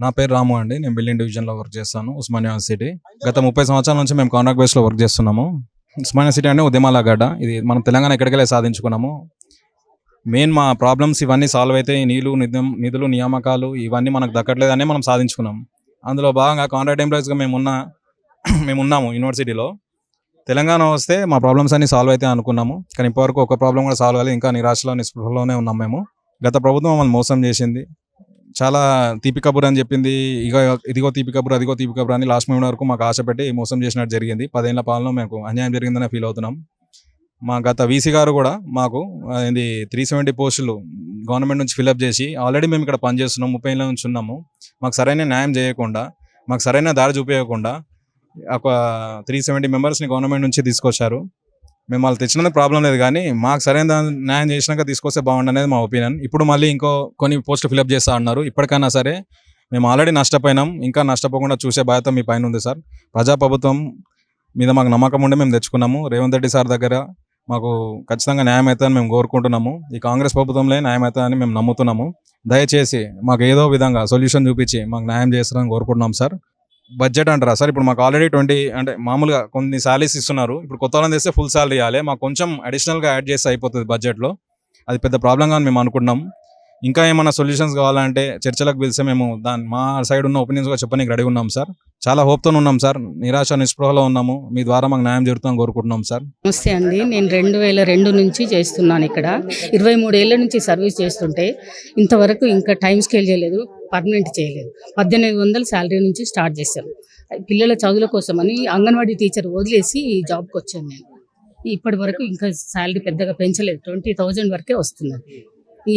నా పేరు రాము అండి. నేను బిల్డింగ్ డివిజన్లో వర్క్ చేస్తాను, ఉస్మానియా సిటీ. గత 30 సంవత్సరాల నుంచి మేము కాంట్రాక్ట్ బేస్లో వర్క్ చేస్తున్నాము. ఉస్మానియా సిటీ అంటే ఉద్యమాల గడ్డ. ఇది మనం తెలంగాణ ఎక్కడికెళ్ళి సాధించుకున్నాము. మెయిన్ మా ప్రాబ్లమ్స్ ఇవన్నీ సాల్వ్ అయితే నిధులు నియామకాలు ఇవన్నీ మనకు దక్కట్లేదని మనం సాధించుకున్నాం. అందులో భాగంగా కాంట్రాక్ట్ ఎంప్లాయీస్గా మేము ఉన్నాము యూనివర్సిటీలో. తెలంగాణ వస్తే మా ప్రాబ్లమ్స్ అన్ని సాల్వ్ అయితే అనుకున్నాము, కానీ ఇప్పటివరకు ఒక ప్రాబ్లం కూడా సాల్వ్ కాలేదు. ఇంకా నిరాశలో నిస్పృహలోనే ఉన్నాం మేము. గత ప్రభుత్వం మమ్మల్ని మోసం చేసింది, చాలా తీపి కబుర్ అని చెప్పింది. ఇదిగో తీపి కబుర్, అదిగో తీపి కబుర్ అని లాస్ట్ మూమెంట్ వరకు మాకు ఆశ పెట్టి మోసం చేసినట్టు జరిగింది. 10 ఏళ్ల పాలన మాకు అన్యాయం జరిగిందనే ఫీల్ అవుతున్నాం. మా గత వీసీ గారు కూడా మాకు 370 పోస్టులు గవర్నమెంట్ నుంచి ఫిల్అప్ చేసి ఆల్రెడీ మేము ఇక్కడ పనిచేస్తున్నాం, 30 ఏళ్ళ నుంచి ఉన్నాము. మాకు సరైన న్యాయం చేయకుండా, మాకు సరైన దారి చూపించకుండా ఒక 370 మెంబర్స్ని గవర్నమెంట్ నుంచి తీసుకొచ్చారు. మేము వాళ్ళు తెచ్చినందుకు ప్రాబ్లం లేదు, కానీ మాకు సరైన న్యాయం చేసినాక తీసుకొస్తే బాగుండనేది మా ఒపీనియన్. ఇప్పుడు మళ్ళీ ఇంకో కొన్ని పోస్టులు ఫిల్అప్ చేస్తా అన్నారు. ఇప్పటికైనా సరే మేము ఆల్రెడీ నష్టపోయినాం, ఇంకా నష్టపోకుండా చూసే బాధ్యత మీ పైన ఉంది సార్. ప్రజాప్రభుత్వం మీద మాకు నమ్మకం ఉండి మేము తెచ్చుకున్నాము. రేవంత్ రెడ్డి సార్ దగ్గర మాకు ఖచ్చితంగా న్యాయం అవుతుందని మేము కోరుకుంటున్నాము. ఈ కాంగ్రెస్ ప్రభుత్వంలో న్యాయం అవుతుందని మేము నమ్ముతున్నాము. దయచేసి మాకు ఏదో విధంగా సొల్యూషన్ చూపించి మాకు న్యాయం చేస్తారని కోరుకుంటున్నాం సార్. బడ్జెట్ అంటారా సార్, ఇప్పుడు మాకు ఆల్రెడీ 20 అంటే మామూలుగా కొన్ని శాలరీస్ ఇస్తున్నారు. ఇప్పుడు కొత్త వాళ్ళని తెస్తే ఫుల్ శాలరీ ఇవ్వాలి, మాకు కొంచెం అడిషనల్గా యాడ్ చేస్తే అయిపోతుంది బడ్జెట్లో. అది పెద్ద ప్రాబ్లంగా మేము అనుకుంటున్నాం. ఇంకా ఏమైనా సొల్యూషన్స్ కావాలంటే చర్చలకు పిలిస్తే మేము మా సైడ్ ఉన్న ఒపీనియన్స్ కూడా చెప్పడానికి రెడీ ఉన్నాం సార్. చాలా హోప్తో ఉన్నాం సార్, నిరాశ నిస్పృహలో ఉన్నాము. మీ ద్వారా మాకు న్యాయం జరుగుతుందని కోరుకుంటున్నాం సార్. నమస్తే అండి, నేను 2002 నుంచి చేస్తున్నాను ఇక్కడ. 23 ఏళ్ళ నుంచి సర్వీస్ చేస్తుంటే ఇంతవరకు ఇంకా టైం స్కేల్ చేయలేదు, పర్మనెంట్ చేయలేదు. 1800 శాలరీ నుంచి స్టార్ట్ చేశాను. పిల్లల చదువుల కోసమని అంగన్వాడీ టీచర్ వదిలేసి ఈ జాబ్కి వచ్చాను నేను. ఇప్పటి వరకు ఇంకా శాలరీ పెద్దగా పెంచలేదు, 20,000 వరకే వస్తున్నది.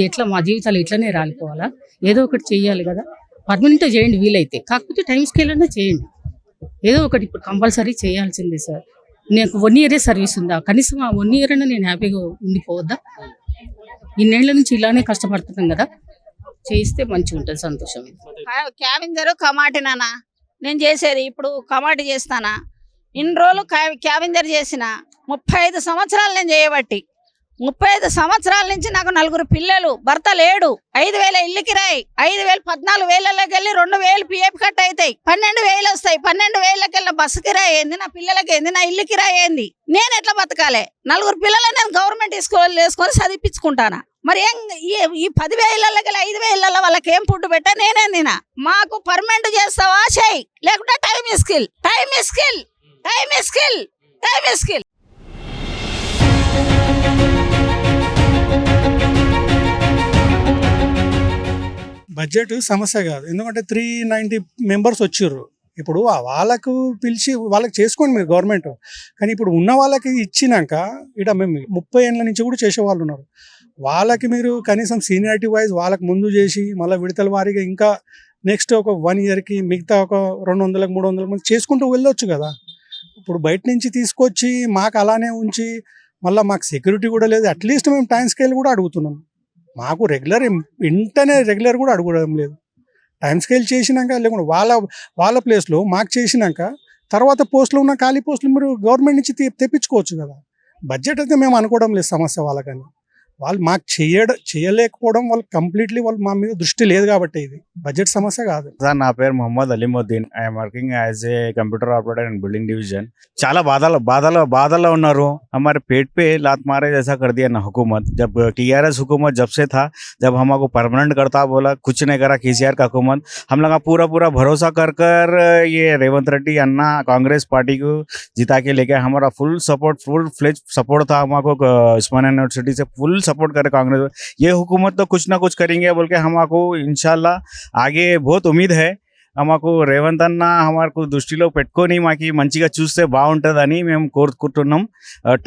ఎట్లా మా జీవితాలు ఇట్లనే రాలిపోవాలా? ఏదో ఒకటి చెయ్యాలి కదా, పర్మనెంట్ చేయండి వీలైతే, కాకపోతే టైం స్కేల్ అన్నా చేయండి. ఏదో ఒకటి ఇప్పుడు కంపల్సరీ చేయాల్సిందే సార్. నాకు 1 ఇయరే సర్వీస్ ఉందా, కనీసం ఆ 1 ఇయర్ అయినా నేను హ్యాపీగా ఉండిపోవద్దా? ఇన్నేళ్ల నుంచి ఇలానే కష్టపడుతున్నాం కదా, చేయిస్తే మంచిగా ఉంటుంది, సంతోషం. క్యాబింజరు కమాటినానా నేను చేసేది, ఇప్పుడు కమాటి చేస్తానా. ఇన్ని రోజులు క్యాబింజర్ చేసిన 35 సంవత్సరాలు నేను చేయబట్టి, 35 సంవత్సరాల నుంచి నాకు 4 పిల్లలు, భర్త లేడు, 5,000 ఇల్లు కిరాయి, 5,000 14,000 వెళ్ళి 2,000 పిఎఫ్ కట్ అవుతాయి, 12,000 వస్తాయి. 12,000 వెళ్ళిన బస్సు కిరాయి ఏంది, నా పిల్లలకి ఏంది, నా ఇల్లు కిరాయి ఏంది, నేను ఎట్లా బతకాలి? 4 పిల్లలు నేను గవర్నమెంట్ స్కూల్ వేసుకొని చదివించుకుంటానా? మరి ఏం ఈ 10,000 5,000 వాళ్ళకి ఏం ఫుడ్ పెట్టా, నేనేం తినా? మాకు పర్మనెంట్ చేస్తావా చెయ్యి, లేకుంటే time skill, time skill, time skill, time skill. Budget సమస్య కాదు, ఎందుకంటే 390 మెంబర్స్ వచ్చారు. ఇప్పుడు వాళ్ళకు పిలిచి వాళ్ళకి చేసుకోండి మీరు గవర్నమెంట్, కానీ ఇప్పుడు ఉన్న వాళ్ళకి ఇచ్చినాక ఇక్కడ మేము 30 ఏళ్ళ నుంచి కూడా చేసేవాళ్ళు ఉన్నారు. వాళ్ళకి మీరు కనీసం సీనియారిటీ వైజ్ వాళ్ళకి ముందు చేసి మళ్ళీ విడతల వారీగా ఇంకా నెక్స్ట్ ఒక 1 ఇయర్కి మిగతా ఒక 200-300 మంది చేసుకుంటూ వెళ్ళొచ్చు కదా. ఇప్పుడు బయట నుంచి తీసుకొచ్చి మాకు అలానే ఉంచి మళ్ళీ మాకు సెక్యూరిటీ కూడా లేదు. అట్లీస్ట్ మేము టైం స్కేల్ కూడా అడుగుతున్నాం, మాకు రెగ్యులర్ కూడా అడగడం లేదు. టైం స్కేల్ చేసినాక లేకుండా వాళ్ళ ప్లేస్లో మాకు చేసినాక తర్వాత పోస్టులు ఉన్న ఖాళీ పోస్టులు మీరు గవర్నమెంట్ నుంచి తెప్పించుకోవచ్చు కదా. బడ్జెట్ అయితే మేము అనుకోవడం లేదు సమస్య వాళ్ళకని. వాళ్ళు మాకు చేయలేకపోవడం వాళ్ళు కంప్లీట్లీ వాళ్ళు మా మీద దృష్టి లేదు కాబట్టి ఇది బడ్జెట్ సమస్య కాదు సార్. నా పేరు Mohammed Alimuddin, I'm working as a computer operator in building division. చాలా బాధల్లో ఉన్నారు. हमारे पेट पे लात मारे जैसा कर दिया ना हुकूमत. जब टीआरएस हुकूमत जब से था, जब हमको परमानेंट करता बोला, कुछ नहीं करा केसीआर का हुकूमत. हम लोग पूरा भरोसा कर ये रेवंत रेड्डी अन्ना कांग्रेस पार्टी को जिता के लेके हमारा फुल फ्लेज सपोर्ट था. हमको उस्मानिया यूनिवर्सिटी से फुल सपोर्ट करे कांग्रेस. ये हुकूमत तो कुछ ना कुछ करेंगे बोल के हमको इंशाल्लाह आगे बहुत उम्मीद है. మాకు రేవంత్ అన్న మాకు దృష్టిలో పెట్టుకొని మాకు మంచిగా చూస్తే బాగుంటుందని మేము కోరుకుంటున్నాం.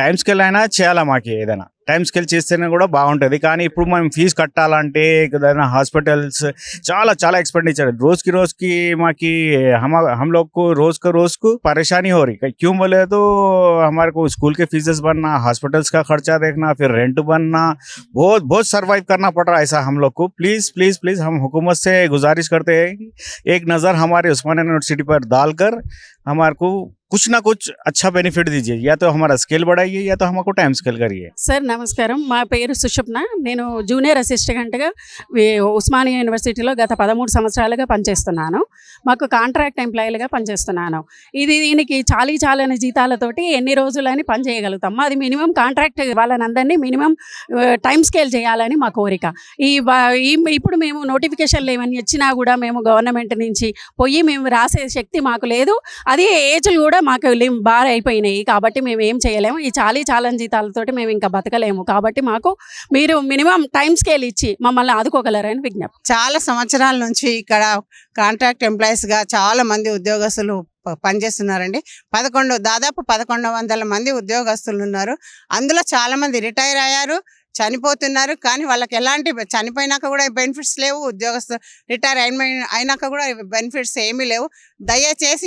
టైం స్కేల్ అయినా చేయాలా, మాకు ఏదైనా టైం స్కేల్ చేస్తేనే కూడా బాగుంటుంది. కానీ ఇప్పుడు మనం ఫీజు కట్టాలంటే ఏదైనా హాస్పిటల్స్ చాలా एक्सपेंडिचर రోజుకి మాకు हम लोग को रोज को परेशानी हो रही. क्यों बोले तो हमारे को स्कूल के फीसेस बनना, हॉस्पिटल्स का खर्चा देखना, फिर रेंट बनना, बहुत सर्वाइव करना पड़ रहा है ऐसा हम लोग को. प्लीज हम हुकूमत से गुजारिश करते हैं कि एक नज़र हमारे उस्मानिया यूनिवर्सिटी पर डालकर हमारे को कुछ ना कुछ अच्छा बेनिफिट दीजिए, या तो हमारा स्केल बढ़ाइए या तो हमको टाइम स्केल करिए। సార్ నమస్కారం, మా పేరు సుషుప్న. నేను జూనియర్ అసిస్టెంట్గా ఉస్మానియా యూనివర్సిటీలో గత 13 సంవత్సరాలుగా పనిచేస్తున్నాను. మాకు కాంట్రాక్ట్ ఎంప్లాయీలుగా పనిచేస్తున్నాను. దీనికి చాలని జీతాలతోటి ఎన్ని రోజులని పని చేయగలుగుతాం. అది మినిమం కాంట్రాక్ట్ వాళ్ళనందరినీ మినిమం టైం స్కేల్ చేయాలని మా కోరిక. ఇప్పుడు మేము నోటిఫికేషన్లు ఏమని ఇచ్చినా కూడా మేము గవర్నమెంట్ నుంచి మేము రాసే శక్తి మాకు లేదు. అది ఏజ్లు కూడా మాకు బాగా అయిపోయినాయి కాబట్టి మేము ఏం చేయలేము. ఈ చాలని జీతాలతోటి మేము ఇంకా బతకలేము. కాబట్టి మాకు మీరు మినిమం టైం స్కేల్ ఇచ్చి మమ్మల్ని ఆదుకోగలరని విజ్ఞప్తి. చాలా సంవత్సరాల నుంచి ఇక్కడ కాంట్రాక్ట్ ఎంప్లాయీస్గా చాలా మంది ఉద్యోగస్తులు పనిచేస్తున్నారండి. దాదాపు 1100 మంది ఉద్యోగస్తులు ఉన్నారు. అందులో చాలా మంది రిటైర్ అయ్యారు, చనిపోతున్నారు. కానీ వాళ్ళకి ఎలాంటి చనిపోయినాక కూడా బెనిఫిట్స్ లేవు, ఉద్యోగస్తులు రిటైర్ అయినాక కూడా బెనిఫిట్స్ ఏమీ లేవు. దయచేసి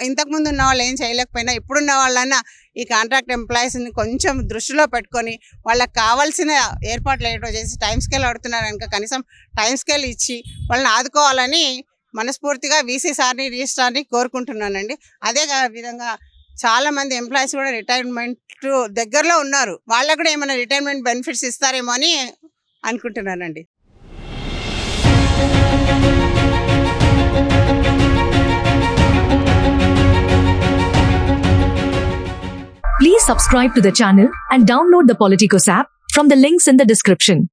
ఇంతకుముందు ఉన్న వాళ్ళు ఏం చేయలేకపోయినా ఇప్పుడున్న వాళ్ళన్నా ఈ కాంట్రాక్ట్ ఎంప్లాయీస్ని కొంచెం దృష్టిలో పెట్టుకొని వాళ్ళకి కావాల్సిన ఏర్పాట్లు ఏటో చేసి టైం స్కేల్ అడుగుతున్నారు కనుక కనీసం టైం స్కేల్ ఇచ్చి వాళ్ళని ఆదుకోవాలని మనస్ఫూర్తిగా వీసీ సార్ని రిజిస్ట్రార్ని కోరుకుంటున్నానండి. అదే విధంగా చాలా మంది ఎంప్లాయీస్ కూడా రిటైర్మెంట్ దగ్గరలో ఉన్నారు. వాళ్ళకు కూడా ఏమైనా రిటైర్మెంట్ బెనిఫిట్స్ ఇస్తారేమో అని అనుకుంటున్నానండి. Please subscribe to the channel and download the Politicos app from the links in the description.